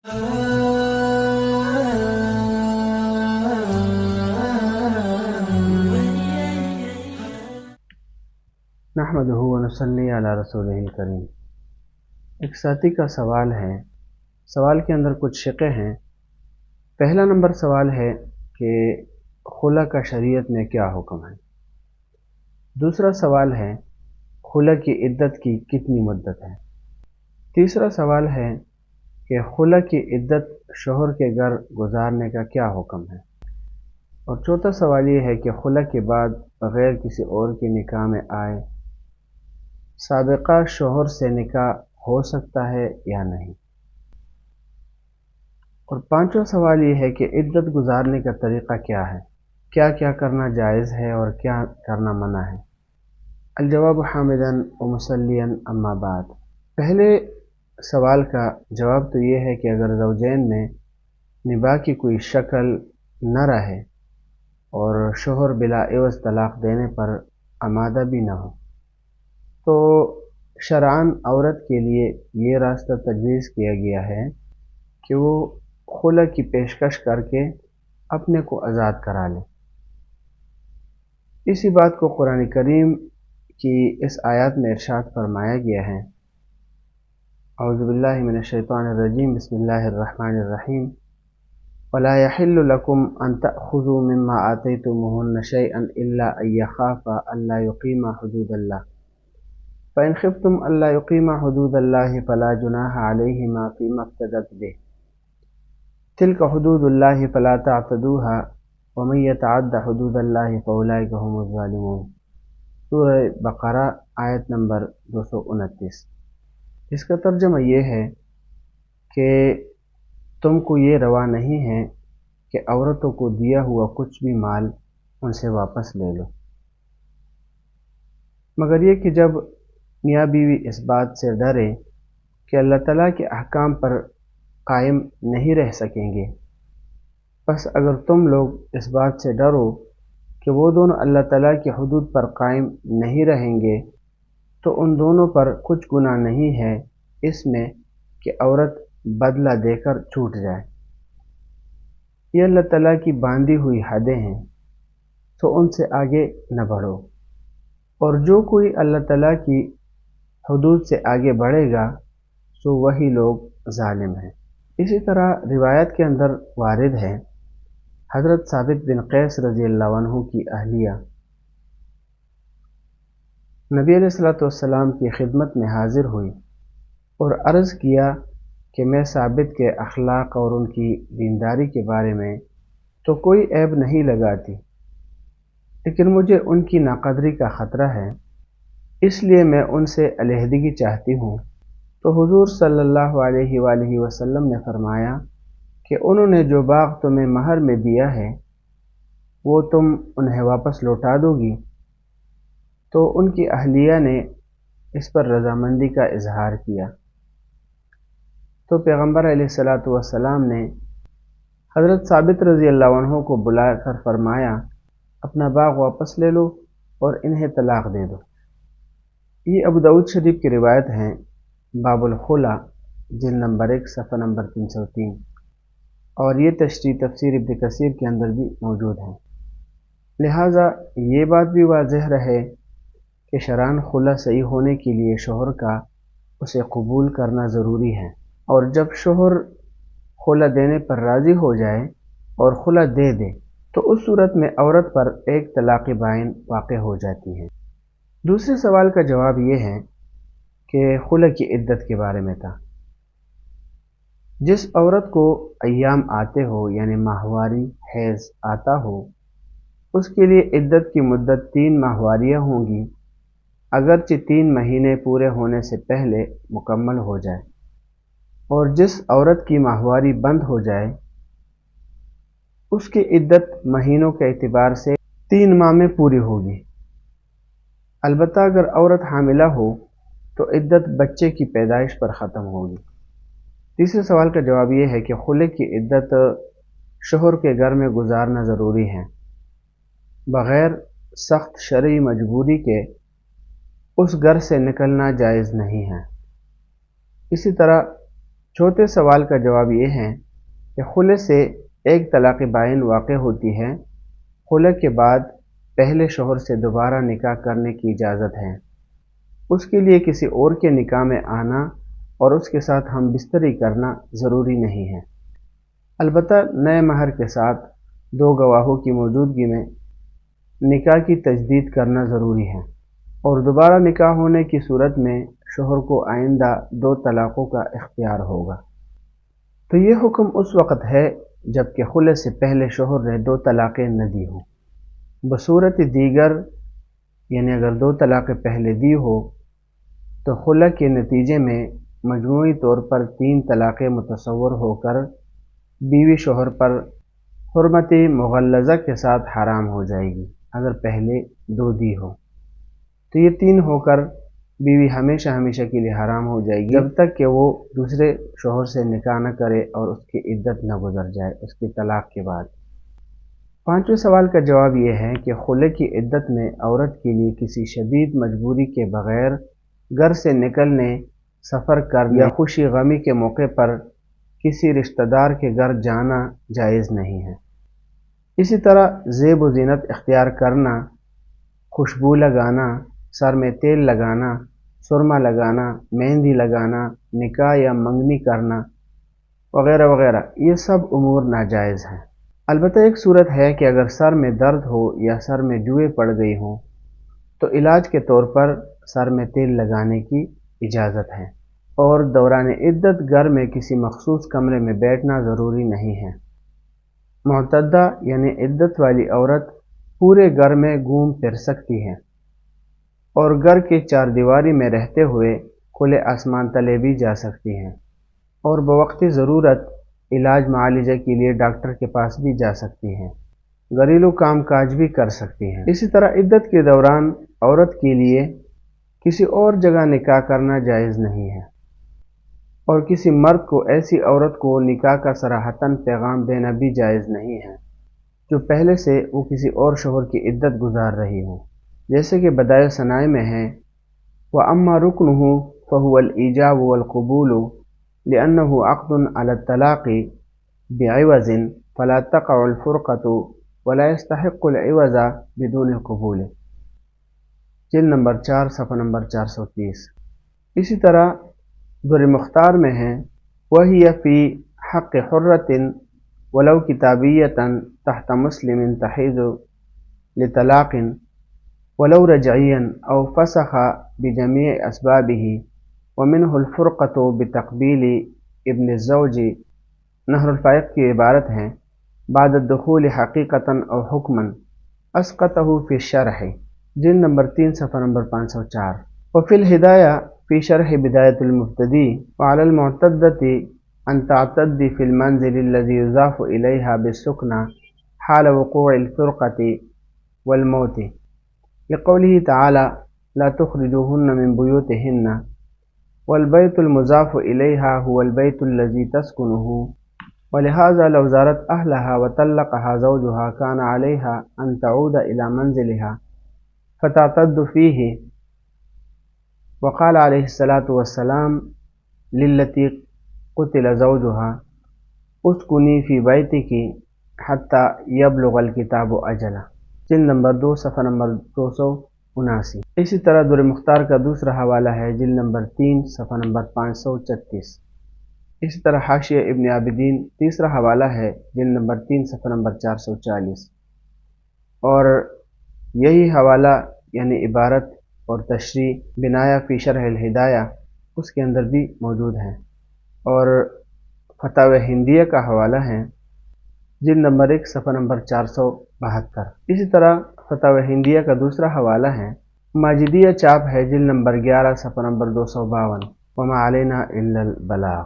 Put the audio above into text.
نحمدہ و نصلی علی رسولہ الکریم۔ ایک ساتھی کا سوال ہے، سوال کے اندر کچھ شقیں ہیں۔ پہلا نمبر سوال ہے کہ خلا کا شریعت میں کیا حکم ہے۔ دوسرا سوال ہے خلا کی عدت کی کتنی مدت ہے۔ تیسرا سوال ہے کہ خلا کی عدت شوہر کے گھر گزارنے کا کیا حکم ہے۔ اور چوتھا سوال یہ ہے کہ خلا کے بعد بغیر کسی اور کے نکاح میں آئے سابقہ شوہر سے نکاح ہو سکتا ہے یا نہیں۔ اور پانچواں سوال یہ ہے کہ عدت گزارنے کا طریقہ کیا ہے، کیا کیا کرنا جائز ہے اور کیا کرنا منع ہے۔ الجواب حامداً و مسلیاً اما بعد۔ پہلے سوال کا جواب تو یہ ہے کہ اگر زوجین میں نباہ کی کوئی شکل نہ رہے اور شوہر بلا عوض طلاق دینے پر آمادہ بھی نہ ہو تو شرعاً عورت کے لیے یہ راستہ تجویز کیا گیا ہے کہ وہ خلا کی پیشکش کر کے اپنے کو آزاد کرا لے۔ اسی بات کو قرآن کریم کی اس آیات میں ارشاد فرمایا گیا ہے۔ اعوذ باللہ من الشیطان الرجیم، بسم اللہ الرحمن الرحیم۔ وَلَا يَحِلُّ لَكُمْ أَن تَأْخُذُوا مِمَّا آتَيْتُمُوهُنَّ شَيْئًا إِلَّا أَن يَخَافَا أَلَّا يُقِيمَا حُدُودَ اللَّهِ فَإِنْ خِفْتُمْ أَلَّا يُقِيمَا حُدُودَ اللَّهِ فَلَا جُنَاحَ عَلَيْهِمَا فِيمَا افْتَدَتْ بِهِ تِلْكَ حُدُودُ اللَّهِ فَلَا تَعْتَدُوهَا وَمَن يَتَعَدَّ حُدُودَ اللَّهِ فَأُولَٰئِكَ هُمُ الظَّالِمُونَ۔ سورہ بقرہ آیت نمبر 229۔ اس کا ترجمہ یہ ہے کہ تم کو یہ روا نہیں ہے کہ عورتوں کو دیا ہوا کچھ بھی مال ان سے واپس لے لو، مگر یہ کہ جب میاں بیوی اس بات سے ڈرے کہ اللہ تعالیٰ کے احکام پر قائم نہیں رہ سکیں گے۔ بس اگر تم لوگ اس بات سے ڈرو کہ وہ دونوں اللہ تعالیٰ کی حدود پر قائم نہیں رہیں گے تو ان دونوں پر کچھ گناہ نہیں ہے اس میں کہ عورت بدلہ دے کر چھوٹ جائے۔ یہ اللہ تعالیٰ کی باندھی ہوئی حدیں ہیں تو ان سے آگے نہ بڑھو، اور جو کوئی اللہ تعالیٰ کی حدود سے آگے بڑھے گا تو وہی لوگ ظالم ہیں۔ اسی طرح روایت کے اندر وارد ہے، حضرت ثابت بن قیس رضی اللہ عنہ کی اہلیہ نبی علیہ السلام کی خدمت میں حاضر ہوئی اور عرض کیا کہ میں ثابت کے اخلاق اور ان کی دینداری کے بارے میں تو کوئی عیب نہیں لگاتی، لیکن مجھے ان کی ناقدری کا خطرہ ہے، اس لیے میں ان سے علیحدگی چاہتی ہوں۔ تو حضور صلی اللہ علیہ وآلہ وسلم نے فرمایا کہ انہوں نے جو باغ تمہیں مہر میں دیا ہے وہ تم انہیں واپس لوٹا دو گی؟ تو ان کی اہلیہ نے اس پر رضامندی کا اظہار کیا۔ تو پیغمبر علیہ السلام نے حضرت ثابت رضی اللہ عنہ کو بلا کر فرمایا، اپنا باغ واپس لے لو اور انہیں طلاق دے دو۔ یہ ابو داؤد شریف کی روایت ہیں، باب الخلا جلد نمبر 1 صفحہ نمبر 303، اور یہ تشریح تفسیر ابن کثیر کے اندر بھی موجود ہے۔ لہٰذا یہ بات بھی واضح رہے کہ شرعاً خلا صحیح ہونے کے لیے شوہر کا اسے قبول کرنا ضروری ہے، اور جب شوہر خلا دینے پر راضی ہو جائے اور خلا دے دے تو اس صورت میں عورت پر ایک طلاق بائن واقع ہو جاتی ہے۔ دوسرے سوال کا جواب یہ ہے کہ خلا کی عدت کے بارے میں تھا۔ جس عورت کو ایام آتے ہو یعنی ماہواری حیض آتا ہو اس کے لیے عدت کی مدت 3 ماہواریاں ہوں گی، اگرچہ 3 مہینے پورے ہونے سے پہلے مکمل ہو جائے، اور جس عورت کی ماہواری بند ہو جائے اس کی عدت مہینوں کے اعتبار سے 3 ماہ میں پوری ہوگی۔ البتہ اگر عورت حاملہ ہو تو عدت بچے کی پیدائش پر ختم ہوگی۔ تیسرے سوال کا جواب یہ ہے کہ خلع کی عدت شوہر کے گھر میں گزارنا ضروری ہے، بغیر سخت شرعی مجبوری کے اس گھر سے نکلنا جائز نہیں ہے۔ اسی طرح چوتھے سوال کا جواب یہ ہے کہ خلع سے ایک طلاق بائن واقع ہوتی ہے، خلع کے بعد پہلے شوہر سے دوبارہ نکاح کرنے کی اجازت ہے، اس کے لیے کسی اور کے نکاح میں آنا اور اس کے ساتھ ہم بستری کرنا ضروری نہیں ہے، البتہ نئے مہر کے ساتھ 2 گواہوں کی موجودگی میں نکاح کی تجدید کرنا ضروری ہے، اور دوبارہ نکاح ہونے کی صورت میں شوہر کو آئندہ 2 طلاقوں کا اختیار ہوگا۔ تو یہ حکم اس وقت ہے جب کہ خلع سے پہلے شوہر نے 2 طلاقیں نہ دی ہوں۔ بصورت دیگر یعنی اگر 2 طلاقیں پہلے دی ہو تو خلع کے نتیجے میں مجموعی طور پر 3 طلاقیں متصور ہو کر بیوی شوہر پر حرمت مغلظہ کے ساتھ حرام ہو جائے گی۔ اگر پہلے 2 دی ہو تو یہ 3 ہو کر بیوی ہمیشہ ہمیشہ کے لیے حرام ہو جائے گی، جب تک کہ وہ دوسرے شوہر سے نکاح نہ کرے اور اس کی عدت نہ گزر جائے اس کی طلاق کے بعد۔ 5ویں سوال کا جواب یہ ہے کہ خلع کی عدت میں عورت کے لیے کسی شدید مجبوری کے بغیر گھر سے نکلنے، سفر کرنے یا خوشی غمی کے موقع پر کسی رشتہ دار کے گھر جانا جائز نہیں ہے۔ اسی طرح زیب و زینت اختیار کرنا، خوشبو لگانا، سر میں تیل لگانا، سرما لگانا، مہندی لگانا، نکاح یا منگنی کرنا وغیرہ وغیرہ، یہ سب امور ناجائز ہیں۔ البتہ ایک صورت ہے کہ اگر سر میں درد ہو یا سر میں جوئیں پڑ گئی ہوں تو علاج کے طور پر سر میں تیل لگانے کی اجازت ہے، اور دوران عدت گھر میں کسی مخصوص کمرے میں بیٹھنا ضروری نہیں ہے۔ معتدہ یعنی عدت والی عورت پورے گھر میں گھوم پھر سکتی ہے اور گھر کے 4 دیواری میں رہتے ہوئے کھلے آسمان تلے بھی جا سکتی ہیں، اور بوقت ضرورت علاج معالجہ کے لیے ڈاکٹر کے پاس بھی جا سکتی ہیں، گھریلو کام کاج بھی کر سکتی ہیں۔ اسی طرح عدت کے دوران عورت کے لیے کسی اور جگہ نکاح کرنا جائز نہیں ہے، اور کسی مرد کو ایسی عورت کو نکاح کا صراحتاً پیغام دینا بھی جائز نہیں ہے جو پہلے سے وہ کسی اور شوہر کی عدت گزار رہی ہو، جیسے کہ بدائع ثناء میں ہے وَأَمَّا رُكْنُهُ فَهُوَ الْإِيجَابُ وَالْقُبُولُ لِأَنَّهُ عَقْدٌ عَلَى الطَّلَاقِ بِعِوَضٍ فَلَا تَقَعُ الْفُرْقَةُ وَلَا يَسْتَحِقُّ الْعِوَضَ بِدُونِ الْقُبُولِ، جلد نمبر 4 صفحہ نمبر 430۔ اسی طرح در مختار میں ہے وَهِيَ فِي حَقِّ حُرَّةٍ وَلَوْ كِتَابِيَّةً تَحْتَ مُسْلِمٍ تَحِيضُ لِطَلَاقٍ وَلَوْ رَجْعِيًّا أَوْ فَسَخَ بِجَمِيعِ أَسْبَابِهِ وَمِنْهُ الْفُرْقَةُ بِتَقْبِيلِ ابن الزوج۔ نہر الفائق کی عبارت ہے بعد الدخول حقیقتاً او حکماً اسقطه فی الشرح، جلد نمبر 3 صفحہ نمبر 504۔ وفی الہدایہ فی شرح بدایۃ المبتدی وعلی المعتدة ان تعتدی فی المنزل الذي يضاف الیہا بالسکنہ حال وقوع الفرقة والموت، لقوله تعالی لا تخرجوهن من بيوتهن والبيت المضاف إليها هو البيت الذي تسكنه، ولهذا لو زارت أهلها وطلقها زوجها كان عليها أن تعود إلى منزلها فتعتد فيه، وقال عليه الصلاة والسلام للتي قتل زوجها اسكني في بيتك حتى يبلغ الكتاب أجله، جلد نمبر 2 صفحہ نمبر 279۔ اسی طرح در مختار کا دوسرا حوالہ ہے جلد نمبر 3 صفحہ نمبر 536۔ اسی طرح حاشیہ ابن عابدین تیسرا حوالہ ہے جلد نمبر 3 صفحہ نمبر 440، اور یہی حوالہ یعنی عبارت اور تشریح بنایہ فی شرح الہدایہ اس کے اندر بھی موجود ہیں، اور فتاوی ہندیہ کا حوالہ ہے جلد نمبر 1 صفحہ نمبر 472۔ اسی طرح فتاوی ہندیہ کا دوسرا حوالہ ہے ماجدیہ چاپ ہے جلد نمبر 11 صفحہ نمبر 252۔ وما علینا الا البلاغ۔